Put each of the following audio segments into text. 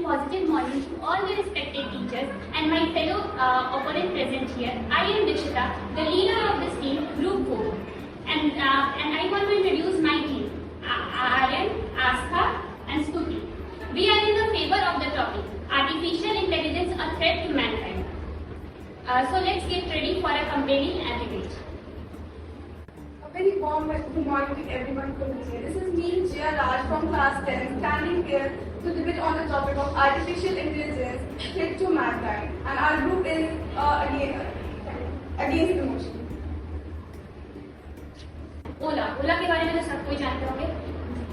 positive morning to all the respected teachers and my fellow opponent present here. I am Dikshita, the leader of this team, Group 4. And I want to introduce my team, Aryan, Astha and Stuti. We are in the favor of the topic, Artificial Intelligence, a Threat to Mankind. So let's get ready for a compelling debate. A very warm good morning to everyone present here. This is me, Jia Raj from class 10, standing here to debate on the topic of artificial intelligence, threat to mankind. And our group is against the motion. ओला के बारे में तो सब कोई जानते होंगे।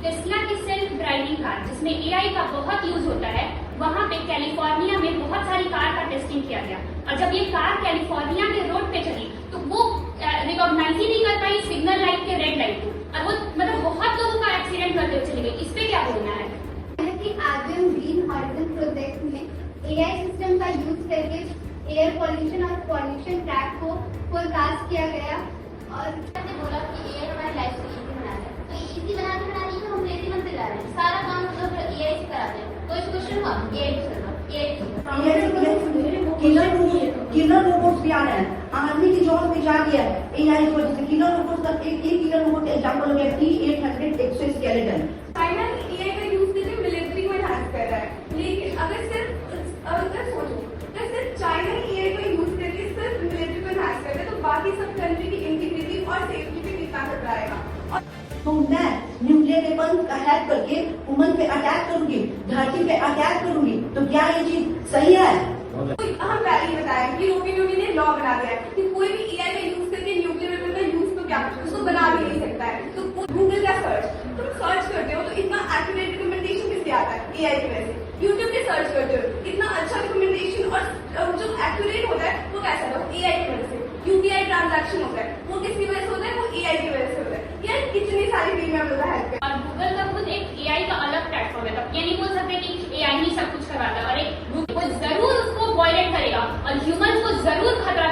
Tesla की self driving car जिसमें एआई का बहुत यूज होता है, वहां पे कैलिफोर्निया में बहुत सारी कार का टेस्टिंग किया गया और जब ये कार कैलिफोर्निया के रोड पे चली तो वो रिकॉग्नाइज ही नहीं कर पाई सिग्नल लाइट के रेड लाइट को और वो मतलब बहुत लोगों का एक्सीडेंट करते हुए चली गई। इस पे क्या बोलना है? आर्यन ग्रीन हॉरिजन प्रोजेक्ट में एआई सिस्टम का यूज करके एयर पॉल्यूशन और पॉल्यूशन ट्रैक को फोरकास्ट किया गया और बोला कि एआई हमारी लाइफ को इजी बना रहा है। तो इजी बनाने को हम लेजी बनते जा रहे हैं, सारा काम मतलब एआई से कराते हैं। तो इस क्वेश्चन हुआ किलर रोबोट्स भी आ रहे हैं, आर्मी की जॉब में जा रही है एआई की वजह से। किलर रोबोट्स का एक किलर रोबोट एग्जांपल हो गया T-800 एक्सोस्केलेटन। चाइना एआई का यूज करके मिलिट्री को एनहांस कर रहा है, लेकिन अगर सोचो सिर्फ चाइना एआई का यूज करके सिर्फ मिलिट्री को एनहांस कर रहा है तो बाकी सब कंट्री की इंटीग्रिटी और सेफ्टी पे कितना खतरा आएगा। तो मैं न्यूक्लियर वेपन का हैक करके वुमन पे अटैक करूंगी, धरती पे अटैक करूंगी, तो क्या ये चीज सही है? हम पहले ही बताया कि यूरोपियन यूनियन ने लॉ बना दिया है कि कोई भी एआई का यूज करके न्यूक्लियर वेपन का यूज तो क्या उसको बना भी नहीं सकता है। तो गूगल का तुम सर्च करते हो तो इतना एक्यूरेट रिकमेंडेशन किससे आता है? एआई की वजह से। यूट्यूब पे सर्च करते हो इतना अच्छा रिकमेंडेशन और जो एक्यूरेट होता है वो कैसा होता है? एआई की वजह से। यूपीआई ट्रांजैक्शन होता है वो किसकी वजह से होता है? वो एआई की वजह से होता है। यार कितनी सारी फील्ड में हम लोग हेल्प करते हैं। और गूगल का खुद एक एआई का अलग प्लेटफॉर्म है, तो ये नहीं बोल सकते कि एआई ही सब कुछ करवाता है। और एक वो जरूर उसको वायलेट करेगा और ह्यूमन को जरूर खतरा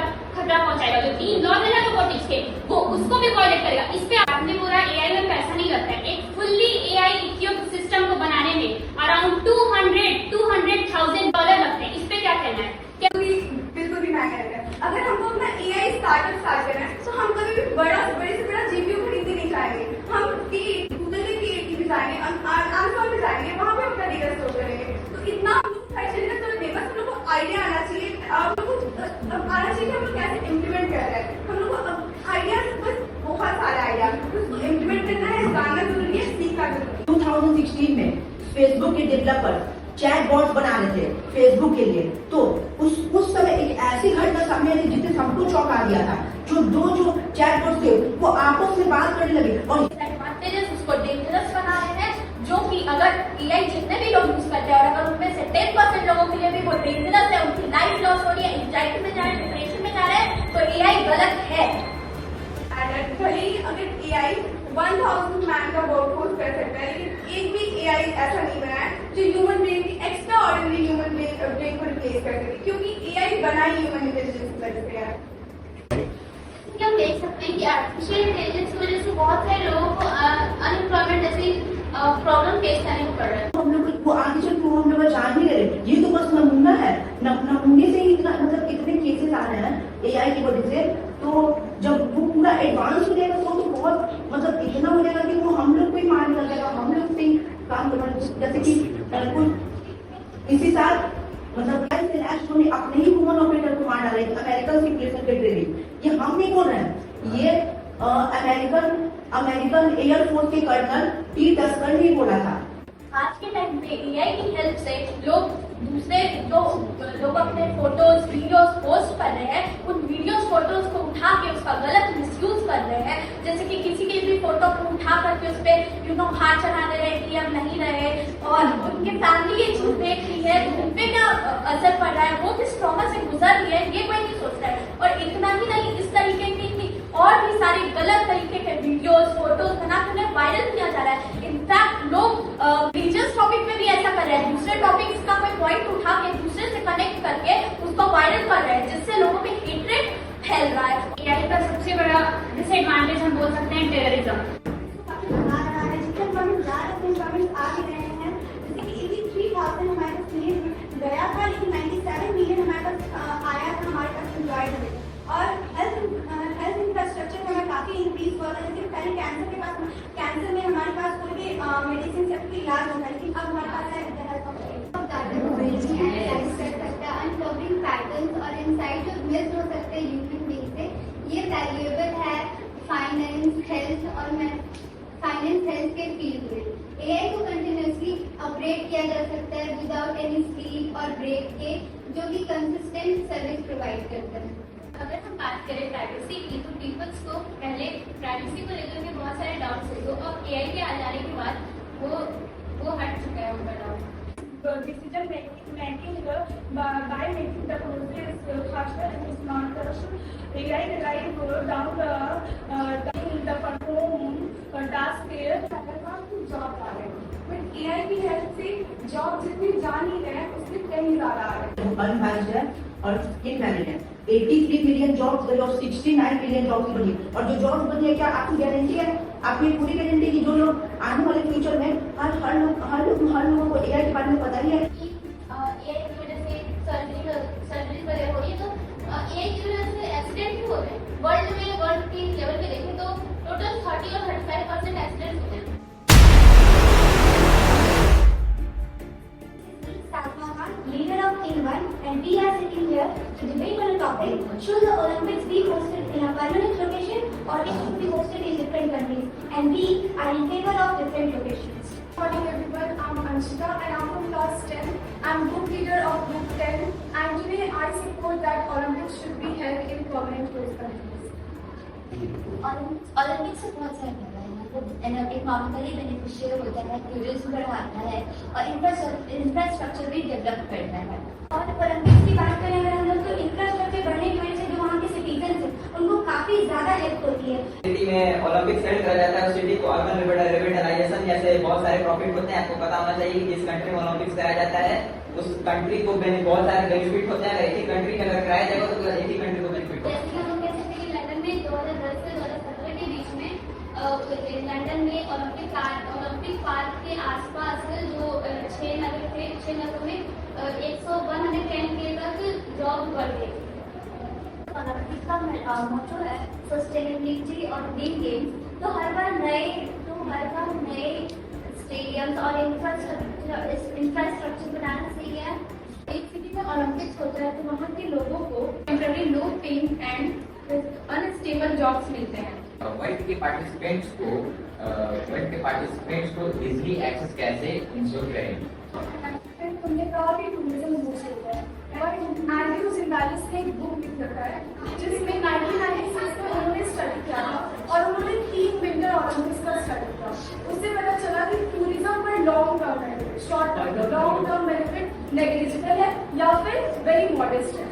पहुंचाएगा। जो 3 लॉज है ना रोबोटिक्स के, वो उसको भी वायलेट करेगा। इस पे आपने बोला एआई में पैसा नहीं लगता है। एक फुल्ली एआई इक्विप्ड सिस्टम को बनाने में अराउंड $200,000 लगते हैं। इस पे क्या कहना है? बिल्कुल भी महंगा है। अगर हमको अपना एआई स्टार्टअप स्टार्ट करना है तो हम कभी भी बड़े से बड़ा जीपीयू खरीदने नहीं चाहेंगे। हम गूगल के पीएटी भी जाएंगे, अमेज़न भी जाएंगे, वहां पे अपना डेटा स्टोर करेंगे। तो इतना खर्चेगा तो नहीं, बस हम लोग को आइडिया आना चाहिए। आप लोग को आना चाहिए कि हम लोग कैसे इम्प्लीमेंट कर रहे हैं। हम लोग को आइडिया बस बहुत सारे आइडिया उसको इम्प्लीमेंट करना है, जानना जरूरी है, सीखना जरूरी है। 2016 में फेसबुक के डेवलपर चैट बॉट्स बना रहे थे फेसबुक के लिए, तो उस समय एक ऐसी घटना सामने आई जिसने सबको चौंका दिया था। जो चैट बॉट्स थे वो आपस में बात करने लगे और उसको डेंजरस बना रहे हैं, जो कि अगर एआई जितने भी लोग यूज करते हैं और अगर उनमें से 10% लोगों के लिए भी वो डेंजरस है, उनकी लाइफ लॉस हो रही है, एंजाइटी में जा रहे हैं, डिप्रेशन में जा रहे हैं, तो एआई गलत है। भले ही अगर एआई 1000 मैन का वर्कफोर्स कर सकता है, लेकिन एक भी एआई ऐसा नहीं बना है जो ह्यूमन ब्रेन की एक्स्ट्रा ऑर्डिनरी ह्यूमन ब्रेन को रिप्लेस कर सके, क्योंकि एआई बना ही ह्यूमन इंटेलिजेंस की वजह से है। हम देख सकते हैं कि आर्टिफिशियल इंटेलिजेंस की वजह से बहुत सारे लोगों को अनएम्प्लॉयमेंट जैसी प्रॉब्लम फेस करने को पड़ रहा है। हम लोग वो आगे चल के हम लोग जान नहीं रहे। ये तो बस नमूना है, नमूने से ही इतना मतलब इतने केसेस आ रहे हैं एआई की वजह से। तो जब वो पूरा एडवांस हो जाएगा तो बहुत मतलब इतना हो जाएगा कि वो हम लोग को ही मार कर जाएगा, हम लोग से काम करना। जैसे कि कुछ इसी साल मतलब ने अपने ही वुमन ऑपरेटर को मार डाला है अमेरिकन सिक्योरिटी सेक्रेटरी। ये हम नहीं बोल रहे हैं, ये अमेरिकन एयरफोर्स के कर्नल टी टस्कर ने बोला था। आज के टाइम पे एआई की हेल्प से लोग दूसरे लोग अपने फोटोज वीडियोस पोस्ट कर रहे हैं, उन वीडियोस फोटोज को उठा के उसका गलत मिसयूज कर रहे हैं। जैसे कि किसी की भी फोटो को उठा करके उस पर हाथ चढ़ा दे रहे हैं कि हम नहीं रहे, और उनके फैमिली ये चीज देख रही है तो उन पे क्या असर पड़ रहा है, वो किस ट्रॉमा से गुजर रही है, ये कोई नहीं सोच रहा है। और इतना ही नहीं, इस तरीके की और भी सारे गलत तरीके के वीडियोस फोटोज बनाकर वायरल किया जा रहा है। इनफैक्ट लोग रिलीजियस टॉपिक में भी ऐसा कर रहे हैं, दूसरे टॉपिक्स का कोई पॉइंट उठा के दूसरे से कनेक्ट करके उसको वायरल कर रहे हैं, जिससे लोगों में हेट्रेड फैल रहा है। एआई का सबसे बड़ा डिसएडवांटेज हम बोल सकते हैं टेररिज्म। जिससे हम जा रहे हैं आ भी रहे हैं, जैसे कि 83,000 हमारे इलाज होता है, लेकिन अब हमारे पास है mental health अनकवरिंग पैटर्न्स और इनसाइट जो मिस हो सकते हैं यूट्यूब से, ये वैल्यूएबल है फाइनेंस हेल्थ के फील्ड में। एआई को कंटिन्यूसली अपग्रेड किया जा सकता है विदाउट एनी स्लीप और ब्रेक के, जो कि कंसिस्टेंट सर्विस प्रोवाइड करता है। अगर हम बात करें प्राइवेसी की, तो पीपल्स को पहले प्राइवेसी को लेकर के बहुत सारे डाउट्स थे, तो अब एआई के आ जाने के बाद वो हट चुका है उनका doubt. decision making by making the process faster and smarter. AI relies down the perform task job आ रहे हैं, बट एआई की हेल्प से जॉब जितनी जा नहीं रहे हैं उससे कहीं ज्यादा आ रहे हैं। अनमैच्ड है और इनवैलिड है। 83 मिलियन जॉब्स गई और 69 मिलियन जॉब्स बनी, और जो जॉब्स बनी है क्या आपकी गारंटी है? आपकी पूरी गारंटी की जो लोग आने वाले फ्यूचर में हर लोगों को एआई के बारे में पता ही है। एआई की वजह से सर्जरी वगैरह हो रही है, तो एआई की वजह से एक्सीडेंट भी हो रहे हैं। वर्ल्ड के लेवल पे देखें तो टोटल 30 और 35% एक्सीडेंट होते हैं। Leader of K1, and we are sitting here to debate on a topic: should the Olympics be hosted in a permanent location or it should be hosted in different countries? And we are in favor of different locations. Good morning everyone, I'm Anshika and I'm from class 10. I'm group leader of group 10, and today I support that Olympics should be held in permanent host countries. Olympic से बहुत सारे फायदा है, मतलब economically beneficial होता है, tourism बढ़ाता है और इंफ्रास्ट्रक्चर भी डेवलप करता है। और ओलंपिक्स की बात करें अगर हम लोग, तो इंफ्रास्ट्रक्चर बढ़ने की वजह से जो वहाँ के सिटीजन है उनको काफी ज्यादा हेल्प होती है। सिटी में ओलंपिक्स हेल्ड करा जाता है, उस सिटी को अर्बन रिविटलाइजेशन जैसे बहुत सारे प्रॉफिट होते हैं। आपको पता होना चाहिए कि जिस कंट्री में ओलंपिक्स कराया जाता है उस कंट्री को बहुत सारे बेनिफिट होते हैं। एक ही कंट्री में अगर कराया जाएगा तो एक ही कंट्री को बेनिफिट होता है। जैसे हम कह सकते हैं कि लंदन में 2010 से 2017 के बीच में लंदन में ओलंपिक पार्क के आसपास जो 6 नगर थे, 6 नगरों में 110 के तक जॉब बढ़ गई। ओलंपिक का मोटो है सस्टेनेबिलिटी और ग्रीन गेम्स, तो हर बार नए स्टेडियम्स और इंफ्रास्ट्रक्चर बनाना सही है। एक सिटी में ओलंपिक्स होता है तो वहाँ के लोगों को temporary low paying and unstable jobs मिलते हैं। वर्ल्ड के पार्टिसिपेंट्स को इजीली एक्सेस कैसे इंश्योर करें? तुमने कहा कि टूरिज्म बूस्ट होता है, और 1947 ने एक बुक लिख रखा है जिसमें 1996 में उन्होंने स्टडी किया था और उन्होंने 3 विंटर ओलंपिक्स का स्टडी किया। उससे पता चला कि टूरिज्म पर long term benefit, short term long term benefit negligible है या फिर वेरी मॉडेस्ट है।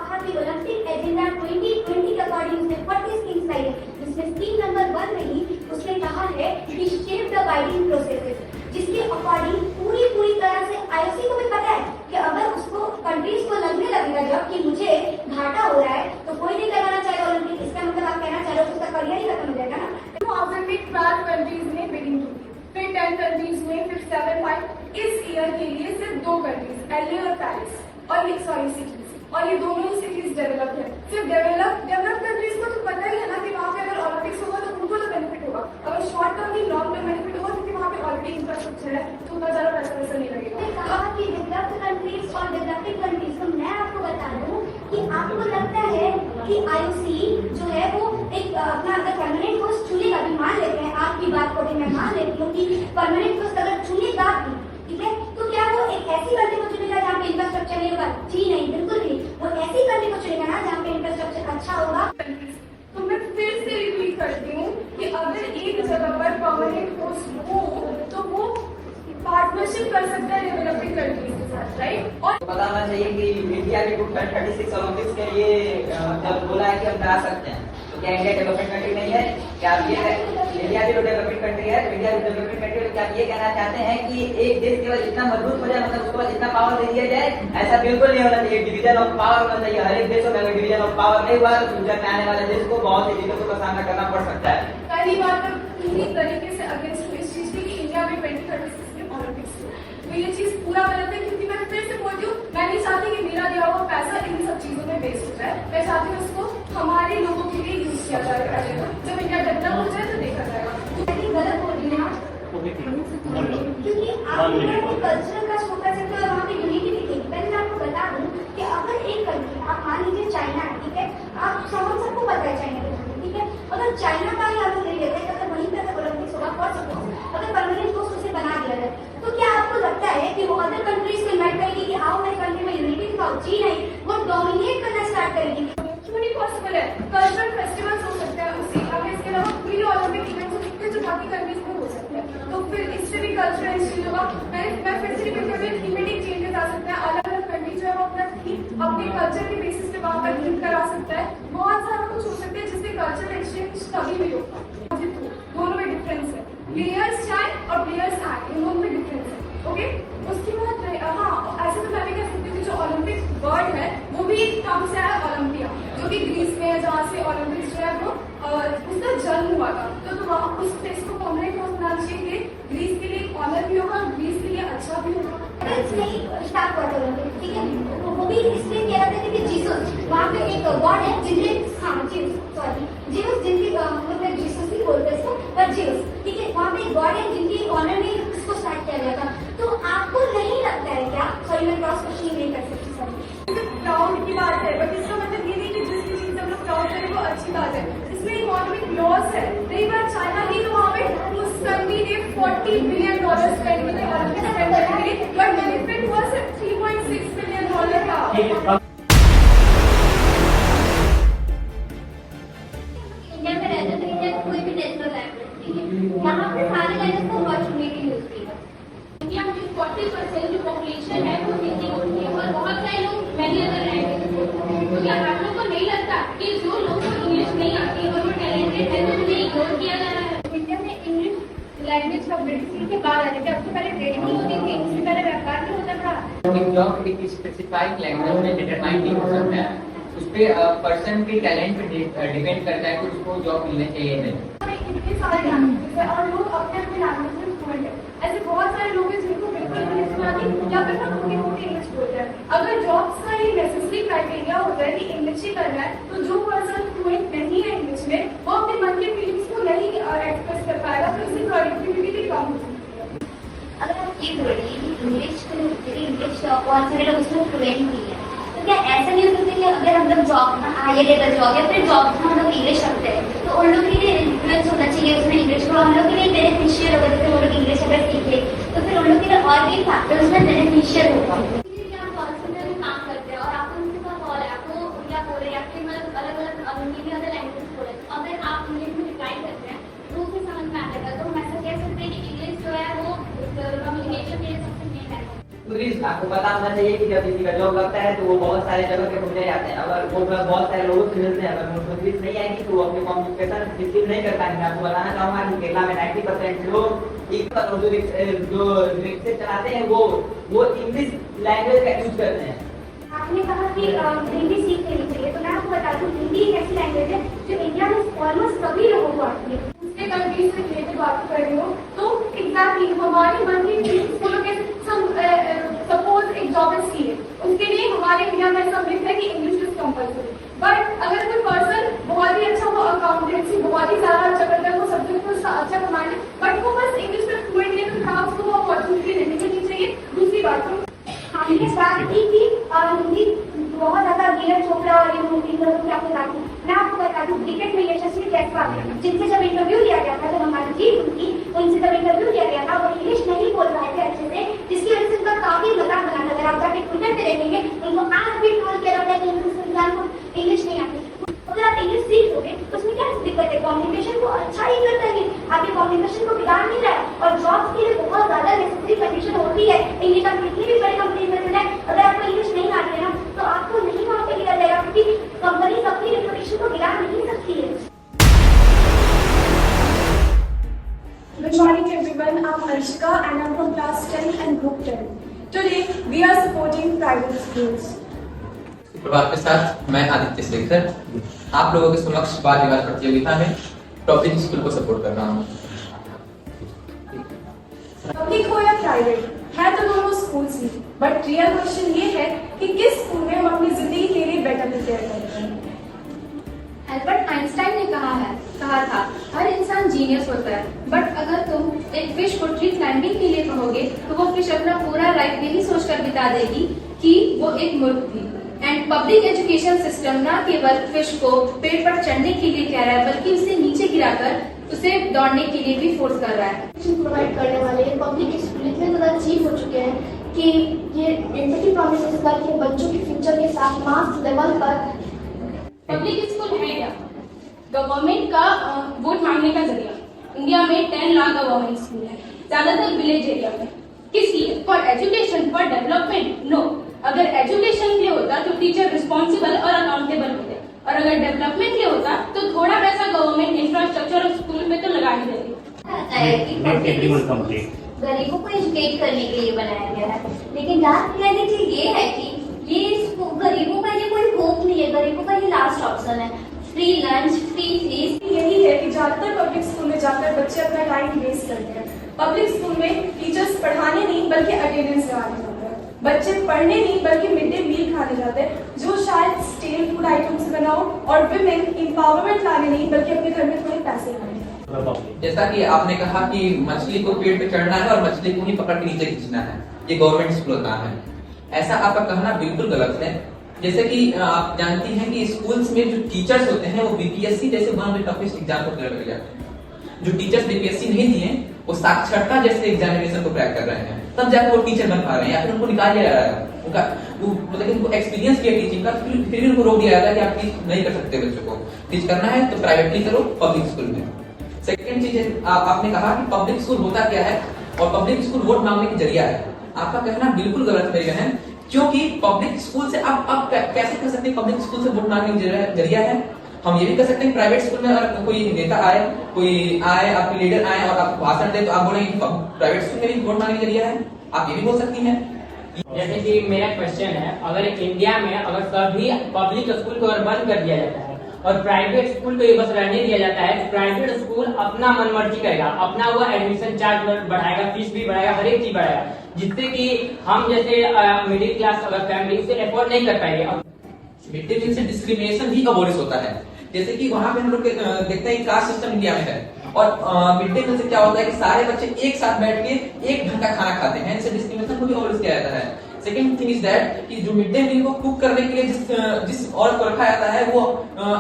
कहा कि ओलंपिक एजेंडा 2020 के अकॉर्डिंग उसने 40 थिंग्स लाई है, जिसमें स्कीम नंबर 1 में ही उसने कहा है कि शेप द गाइडिंग प्रोसेसेस, जिसके अकॉर्डिंग पूरी तरह से आईओसी को भी पता है कि अगर उसको कंट्रीज को लगने लगेगा जब कि मुझे घाटा हो रहा है तो कोई नहीं करवाना चाहेगा ओलंपिक। इसका मतलब आप कहना चाह रहे हो उसका करियर ही खत्म हो जाएगा ना। 2012 कंट्रीज ने बिडिंग की, फिर 10 कंट्रीज में, फिर 7 इस ईयर के लिए सिर्फ 2 कंट्रीज एलए और पेरिस, और ये सिटीज, और ये दोनों ही सिटीज डेवलप है। सिर्फ डेवलप कंट्रीज को तो पता ही है ना कि वहाँ पे अगर ओलंपिक्स होगा तो उनको तो बेनिफिट होगा, अगर शॉर्ट टर्म की लॉन्ग टर्म बेनिफिट होगा क्योंकि वहाँ पे ऑलरेडी इंफ्रास्ट्रक्चर है तो उतना ज्यादा पैसा नहीं लगेगा। मैंने कहा कि डेवलप्ड कंट्रीज और डेवलपिंग कंट्रीज, तो मैं आपको बता दूं कि आपको लगता है कि आईओसी जो है वो एक अपना अगर परमानेंट होस्ट चुनेगा, अभी मान लेते हैं आपकी बात को भी मैं मान लेती हूँ कि परमानेंट होस्ट अगर चुनेगा भी, ठीक है, तो क्या वो एक ऐसी कंट्री को चुनेगा जहाँ पे इंफ्रास्ट्रक्चर नहीं होगा? जी नहीं, बिल्कुल नहीं। वो ऐसी कंट्री को चुनेगा ना जहाँ पे इंफ्रास्ट्रक्चर अच्छा होगा। तो मैं फिर से रिपीट करती हूँ कि अगर एक जगह पर परमानेंट होस्ट हो तो वो पार्टनरशिप कर सकता है डेवलपिंग कंट्रीज के साथ, राइट? और पता होना चाहिए कि इंडिया के 36 ओलंपिक्स के लिए जब बोला है कि हम करा सकते हैं, तो क्या इंडिया डेवलपिंग कंट्री नहीं है? क्या आप ये इंडिया भी डेवलपिंग कंट्री है? तो इंडिया डेवलपिंग कंट्री है, क्या आप ये कहना चाहते हैं कि एक देश केवल इतना मजबूत हो जाए, मतलब उसके बाद इतना पावर दे दिया जाए? ऐसा बिल्कुल नहीं होना चाहिए। डिवीजन ऑफ पावर होना चाहिए। हर एक देशों में अगर डिवीजन ऑफ पावर नहीं हुआ तो फ्यूचर में आने वाले देश को बहुत सी दिक्कतों का सामना करना पड़ सकता है। पहली बात तो पूरी तरीके से अगेंस्ट इस चीज की कि इंडिया में 2036 में ओलंपिक्स हो, तो ये चीज पूरा गलत है। क्योंकि मैं फिर से बोलती हूँ, मैं नहीं चाहती कि मेरा दिया हुआ पैसा इन सब चीजों में वेस्ट हो जाए। मैं चाहती हूँ उसको हमारे लोगों के लिए यूज किया जाएगा। जब इंडिया डेवलप हो जाए तो देखा जाएगा। गलत बोल रही है। आप कल्चरल का शो कर सकते हो और वहाँ पे यूनिटी दिखेगी। पहले मैं आपको बता दूँ कि अगर एक कंट्री, आप मान लीजिए चाइना है, ठीक है, आप सबको पता है चाइना के बारे में, ठीक है, अगर चाइना का ही आप ले लेते हैं, अगर वहीं पर ओलंपिक्स होगा फॉर सपोज, अगर परमानेंट पोस्ट उसे बना दिया जाए, तो क्या आपको लगता है कि वो अदर कंट्रीज को इन्वाइट करेगी कि आओ मेरे कंट्री में यूनिटी दिखाओ? जी नहीं, वो डोमिनेट करना स्टार्ट करेगी। क्यों नहीं पॉसिबल है? कल्चरल फेस्टिवल्स हो सकते हैं उससे, अगर इसके अलावा प्री ओलंपिक इवेंट्स हो सकते हैं जो बाकी कंट्रीज में हो सकते हैं, तो फिर इससे भी कल्चरल एक्सचेंज होगा। मैं फिर से रिपीट कर रही हूँ, थीमेटिक चेंजेस आ सकते हैं, अलग अलग कंट्री जो है वो अपना थीम अपने कल्चर के बेसिस पे वहाँ पर थीम करा सकता है, बहुत सारा कुछ हो सकता है जिससे कल्चरल एक्सचेंज कभी भी हो। दोनों में डिफरेंस है, प्लेयर्स चाहे और प्लेयर्स आए, इन दोनों में डिफरेंस है। ओके, उसके बाद हाँ, ऐसे तो मैं भी कह सकती हूँ कि जो ओलंपिक वर्ड है वो भी एक टर्म से आया ओलंपिया, जो कि ग्रीस में है, जहाँ से ओलंपिक्स जो है वो उसका जन्म हुआ था। तो वहाँ उस प्लेस को परमानेंट पोस्ट बनाना चाहिए, ग्रीस के लिए ऑनर भी होगा, ग्रीस के लिए अच्छा भी होगा। स्टार्ट हुआ था ओलंपिक, ठीक है, तो वो भी इसलिए किया जाता है कि जीसस वहाँ पे एक गॉड है जिनके, हाँ जीसस जिनकी मतलब जीसस ही बोलते हैं इसको, पर जीसस, ठीक है, वहाँ पे एक गॉड है जिनकी ऑनर में इसको स्टार्ट किया गया था। तो आपको नहीं लगता है क्या? सॉरी मैं क्रॉस क्वेश्चन नहीं कर सकती, सॉरी। प्राउड की बात है, बट इसका मतलब ये नहीं कि जिस भी चीज से हम लोग प्राउड करें वो अच्छी बात है। इसमें इकोनॉमिक लॉस है। रही बात चाइना की, तो वहाँ पे उस कंट्री ने $40 बिलियन स्पेंड किए ओलंपिक स्पेंड करने के लिए, बट बेनिफिट हुआ सिर्फ $3.6 बिलियन का। इंडिया में रहते थे, इंडिया में कोई भी नेशनल लैंग्वेज नहीं है, यहाँ पे सारे लैंग्वेज को अपॉर्चुनिटी यूज की है। इंडिया में 40% जो पॉपुलेशन है वो हिंदी बोलती है और बहुत सारे लोग मैनी अदर लैंग्वेज बोलते हैं। तो क्या आप लोग को नहीं लगता कि जो लोगों को इंग्लिश नहीं आती और वो टैलेंटेड है तो उन्हें इग्नोर किया जा रहा है? इंडिया में इंग्लिश लैंग्वेज का ब्रिटिश के बाद आने के, अब तो पहले ट्रेनिंग नहीं होती थी, इससे पहले व्यापार नहीं होता था। एक जॉब एक स्पेसिफाइड लैंग्वेज में डिटरमाइन नहीं हो सकता है, उस पे पर्सन के टैलेंट पे डिपेंड करता है कि उसको जॉब मिलनी चाहिए नहीं। इतने सारे लैंग्वेजेस है और लोग अपने अपने लैंग्वेज में फ्लुएंट है। ऐसे बहुत सारे लोग हैं जिनको बिल्कुल इंग्लिश नहीं आती या फिर वो थोड़ी मोटी इंग्लिश बोलते हैं। अगर जॉब्स का ये नेसेसरी क्राइटेरिया होता है कि इंग्लिश ही करना है, तो जो पर्सन फ्लुएंट नहीं है इंग्लिश में वो अपने मन के फीलिंग्स को नहीं एक्सप्रेस कर पाएगा, तो इसकी प्रोडक्टिविटी भी कम होती है। अगर आप ये बोलिए कि इंग्लिश बहुत सारे लोग उसमें फ्लुएंट नहीं है, तो क्या ऐसा नहीं हो सकता कि अगर हम लोग जॉब हायर लेवल जॉब या फिर जॉब में हम लोग इंग्लिश रखते हैं तो उन लोग के लिए इन्फ्लुएंस होना चाहिए उसमें इंग्लिश को, हम लोग के लिए बेनिफिशियल होगा। जैसे वो लोग इंग्लिश अगर सीखे तो फिर उन लोग के लिए और भी फैक्टर्स में बेनिफिशियल होगा। आप कॉल सेंटर में काम करते हैं और आपको उनसे का कॉल है, आपको उड़िया बोले या फिर मतलब अलग अलग हिंदी अदर लैंग्वेज बोले, अगर आप इंग्लिश में रिप्लाई करते हैं तो उसे समझ में आ जाएगा। तो हम ऐसा कह सकते हैं कि इंग्लिश जो है वो कम्युनिकेशन के लिए सबसे मेन है। आपको पता होना चाहिए कि जब किसी का जॉब लगता है तो वो बहुत सारे जगह पे घूमने जाते हैं, अगर वो बहुत सारे लोगों से मिलते हैं, अगर उनको इंग्लिश नहीं आएगी तो वो अपने कम्युनिकेशन रिसीव नहीं कर पाएंगे। आपको बताना चाहूंगा कि केरला में 90% लोग जो रिक्शे चलाते हैं वो इंग्लिश लैंग्वेज का यूज करते हैं। आपने कहा कि हिंदी सीख लेनी चाहिए, तो मैं आपको बता दूं हिंदी एक ऐसी लैंग्वेज है जो इंडिया में ऑलमोस्ट सभी लोगों को आती है। दूसरे कंट्रीज से रिलेटेड बात कर रही हूँ तो एग्जैक्टली हमारे मन की फीलिंग्स को लोग सपोज एक जॉब है सीए, उसके लिए हमारे इंडिया में ऐसा मिथ है कि इंग्लिश इज कंपल्सरी, बट अगर कोई पर्सन बहुत ही अच्छा वो अकाउंटेंसी बहुत ही ज्यादा अच्छा करता है, वो सब्जेक्ट को अच्छा कमांड है, बट वो बस इंग्लिश में फ्लुएंट नहीं, तो हाँ उसको वो अपॉर्चुनिटी नहीं मिलनी चाहिए। दूसरी बात हमने बात की थी हिंदी बहुत ज्यादा नीरज चोपड़ा और इन लोगों की आपको बता दूं, मैं आपको बता दूं क्रिकेट में यशस्वी जायसवाल जिनसे जब इंटरव्यू लिया गया था, जब हमारी जीत उनकी उनसे जब इंटरव्यू लिया गया था वो इंग्लिश नहीं बोल रहे थे अच्छे से, जिसकी वजह से उनका काफी मजाक बना था। अगर आप जाके ट्विटर पे देखेंगे उनको आज भी ट्रोल किया जाता है कि इंसान को इंग्लिश नहीं आती। अगर आप इंग्लिश सीख लोगे तो उसमें क्या दिक्कत है? कम्युनिकेशन को अच्छा ही करता है, आपके कम्युनिकेशन को बिगाड़ नहीं रहा है। और जॉब्स के लिए बहुत ज्यादा नेसेसरी कंडीशन होती है, इंग्लिश आप कितनी भी बड़ी कंपनी में चले, अगर आपको इंग्लिश नहीं आती है ना तो आपको नहीं वहाँ पे लिया जाएगा, क्योंकि कंपनी अपनी रेपुटेशन को बिगाड़ नहीं सकती है। Good morning everyone, I'm Arshika and I'm from class 10 and group 10. Today we are supporting private schools. प्रभात के साथ मैं आदित्य शेखर आप लोगों के समक्ष बाल विवाह प्रतियोगिता में पब्लिक स्कूल को सपोर्ट कर रहा हूँ। पब्लिक हो या प्राइवेट है तो दोनों schools he, but real question ये है कि किस स्कूल में हम अपनी जिंदगी के लिए बेटर प्रिपेयर करते हैं। एल्बर्ट आइंस्टाइन ने कहा था हर इंसान जीनियस होता है, बट अगर तुम एक फिश को ट्री क्लाइंबिंग के लिए कहोगे तो वो फिश अपना पूरा लाइफ यही सोचकर बिता देगी कि वो एक मूर्ख थी। एंड पब्लिक एजुकेशन सिस्टम ना केवल फिश को पेड़ पर चढ़ने के लिए कह रहा है, बल्कि उसे नीचे गिराकर उसे दौड़ने के लिए भी फोर्स कर रहा है। प्रोवाइड करने वाले पब्लिक स्कूल इतने ज़्यादा चीप हो चुके हैं कि ये एम्पैथी प्रॉमिसेस करके बच्चों के फ्यूचर के साथ मास लेवल पर पब्लिक स्कूल है क्या? गवर्नमेंट का वोट मांगने का जरिया। इंडिया में 10 लाख गवर्नमेंट स्कूल है, ज्यादातर विलेज एरिया में। किस लिए? For education, for development? No. अगर एजुकेशन के लिए होता तो टीचर रिस्पॉन्सिबल और अकाउंटेबल होते, और अगर डेवलपमेंट के लिए होता तो थोड़ा पैसा गवर्नमेंट इंफ्रास्ट्रक्चर और स्कूल में तो लगा ही देती। गरीबों को एजुकेट करने के लिए बनाया गया है, लेकिन डार्क रियलिटी ये है कि ये गरीबों का ये कोई होप नहीं है, गरीबों का ये लास्ट ऑप्शन है। Free lunch, free fees. यही है कि ज्यादातर पब्लिक स्कूल में जाकर बच्चे अपना टाइम वेस्ट करते हैं। पब्लिक स्कूल में टीचर्स पढ़ाने नहीं बल्कि अटेंडेंस लगाने जाते हैं, बच्चे पढ़ने नहीं बल्कि मिड डे मील खाने जाते हैं, जो शायद स्टेल फूड आइटम से बना हो, और विमेन एम्पावरमेंट लाने नहीं बल्कि अपने घर में थोड़े पैसे लाने। जैसा कि आपने कहा कि मछली को पेड़ पे चढ़ना है और मछली को ही पकड़ के नीचे खींचना है, ये गवर्नमेंट स्कूल का काम है। ऐसा आपका कहना बिल्कुल गलत है। जैसे कि आप जानती हैं कि स्कूल्स में जो टीचर्स होते हैं वो बीपीएससी जैसे one of the toughest exam को क्लियर कर जाते हैं। जो टीचर्स बीपीएससी नहीं दिए वो साक्षरता जैसे एग्जामिनेशन को क्रैक कर रहे हैं, तब जाकर वो टीचर बन पा रहे हैं, या फिर उनको निकाल दिया जा रहा है। उनका मतलब उनको एक्सपीरियंस किया टीचिंग का, फिर भी उनको रोक दिया जाता है कि आप टीच नहीं कर सकते बच्चों को। टीच करना है तो प्राइवेटली करो, पब्लिक स्कूल में। सेकेंड चीज आपने कहा कि पब्लिक स्कूल होता क्या है और पब्लिक स्कूल वोट मांगने की जरिया है। आपका कहना बिल्कुल गलत है, क्योंकि पब्लिक स्कूल से आप कैसे कर सकते हैं पब्लिक स्कूल से वोट मांगने की जरिया है। हम ये भी कर सकते हैं प्राइवेट स्कूल में अगर कोई नेता आए, कोई आए, आपके लीडर आए और आपको भाषण दे तो आप बोलेंगे प्राइवेट स्कूल में भी वोट मांगने की जरिया है, आप ये भी बोल सकती हैं। जैसे कि मेरा क्वेश्चन है, अगर इंडिया में अगर सभी पब्लिक स्कूल को अगर बंद कर दिया जाता है और प्राइवेट स्कूल को ये बस रहने दिया जाता है, तो प्राइवेट स्कूल अपना मनमर्जी करेगा, अपना वो एडमिशन चार्ज बढ़ाएगा, फीस भी बढ़ाएगा, हर एक चीज बढ़ाएगा, जिससे कि हम जैसे मिडिल क्लास अगर फैमिली उसे अफोर्ड नहीं कर पाएंगे। मिड डे मील से डिस्क्रिमिनेशन भी अबॉलिश होता है। जैसे कि वहां पे हम लोग देखते हैं कास्ट सिस्टम इंडिया में है, और मिड डे मील से क्या होता है कि सारे बच्चे एक साथ बैठ के एक ढंग का खाना खाते हैं, इससे डिस्क्रिमिनेशन को भी अबॉलिश किया जाता है। सेकंड थिंग इज दैट कि जो मिड डे मील को कुक करने के लिए जिस औरत को रखा जाता है वो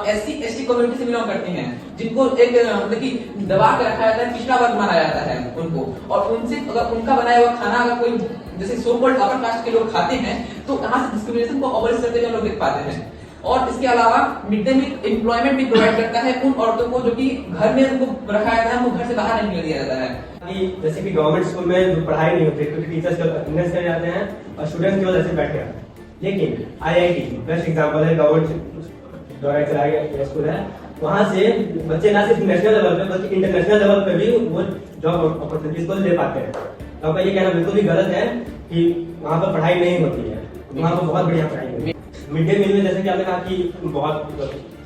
SC/ST कम्युनिटी से बिलोंग करती हैं, जिनको एक मतलब कि दबा के रखा जाता है, पिछड़ा वर्ग माना जाता है उनको, और उनसे अगर उनका बनाया हुआ खाना अगर कोई जैसे सो कॉल्ड अपर कास्ट के लोग खाते हैं तो यहाँ से डिस्क्रिमिनेशन को अबॉलिश करते हुए हम लोग देख पाते हैं। और इसके अलावा मिड डे मील एम्प्लॉयमेंट भी प्रोवाइड करता है उन औरतों को जो कि घर में उनको रखा जाता है, उनको घर से बाहर नहीं निकल दिया जाता है। जैसे कि गवर्नमेंट स्कूल में जो पढ़ाई नहीं होती क्योंकि टीचर्स केवल अटेंडेंस कर जाते हैं और स्टूडेंट्स केवल ऐसे बैठ जाते हैं, लेकिन IIT बेस्ट एग्जांपल है, गवर्नमेंट द्वारा चलाया गया स्कूल है। वहाँ से बच्चे ना सिर्फ नेशनल लेवल पे बल्कि इंटरनेशनल लेवल पे भी वो जॉब अपॉर्चुनिटीज को ले पाते हैं। आपका ये कहना बिल्कुल भी गलत है कि वहाँ पर पढ़ाई नहीं होती है, वहाँ पर बहुत बढ़िया पढ़ाई होती है। मिड डे मील में जैसे कि आपने कहा कि बहुत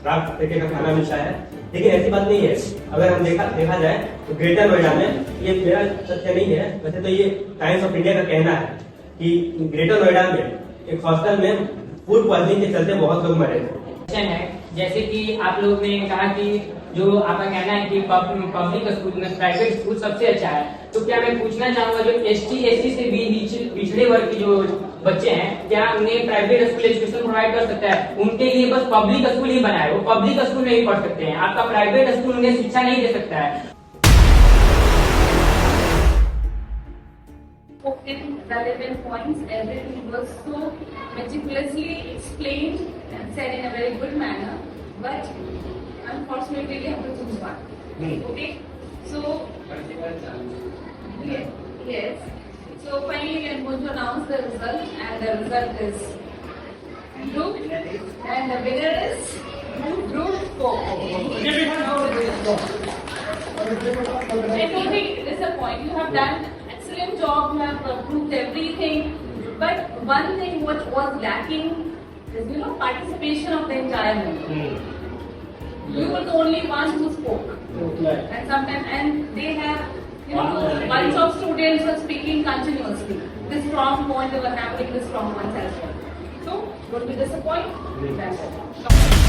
खराब तरीके का खाना मिलता है, लेकिन ऐसी बात नहीं है। अगर हम देखा जाए तो ग्रेटर नोएडा में, ये मेरा सत्य नहीं है वैसे तो ये टाइम्स ऑफ इंडिया का कहना है कि ग्रेटर नोएडा में एक हॉस्टल में फूड पॉइजनिंग के चलते बहुत लोग मरे थे। है जैसे कि आप लोग ने कहा कि जो आपका कहना है कि पब्लिक स्कूल में प्राइवेट स्कूल सबसे अच्छा है, तो क्या मैं पूछना चाहूंगा जो ST/SC से भी पिछड़े वर्ग के जो बच्चे हैं, क्या उन्हें प्राइवेट स्कूल एजुकेशन प्रोवाइड कर सकता है? उनके लिए बस पब्लिक स्कूल ही बनाए, वो पब्लिक स्कूल में ही पढ़ सकते हैं, आपका प्राइवेट स्कूल उन्हें शिक्षा नहीं दे सकता है। Relevant points, everything was so meticulously explained and said in a very good manner, but unfortunately we have to choose one. Okay, so yes, so finally we are going to announce the result, and the result is group, and the winner is group 4. I totally disappoint. You have done excellent job, you have proved everything, but one thing which was lacking is, participation of the entire movement. You were the only one who spoke, and sometimes, and they have, bunch of students were speaking continuously. The strong point, they were having the strong ones as well. So, would we disappoint? That's it.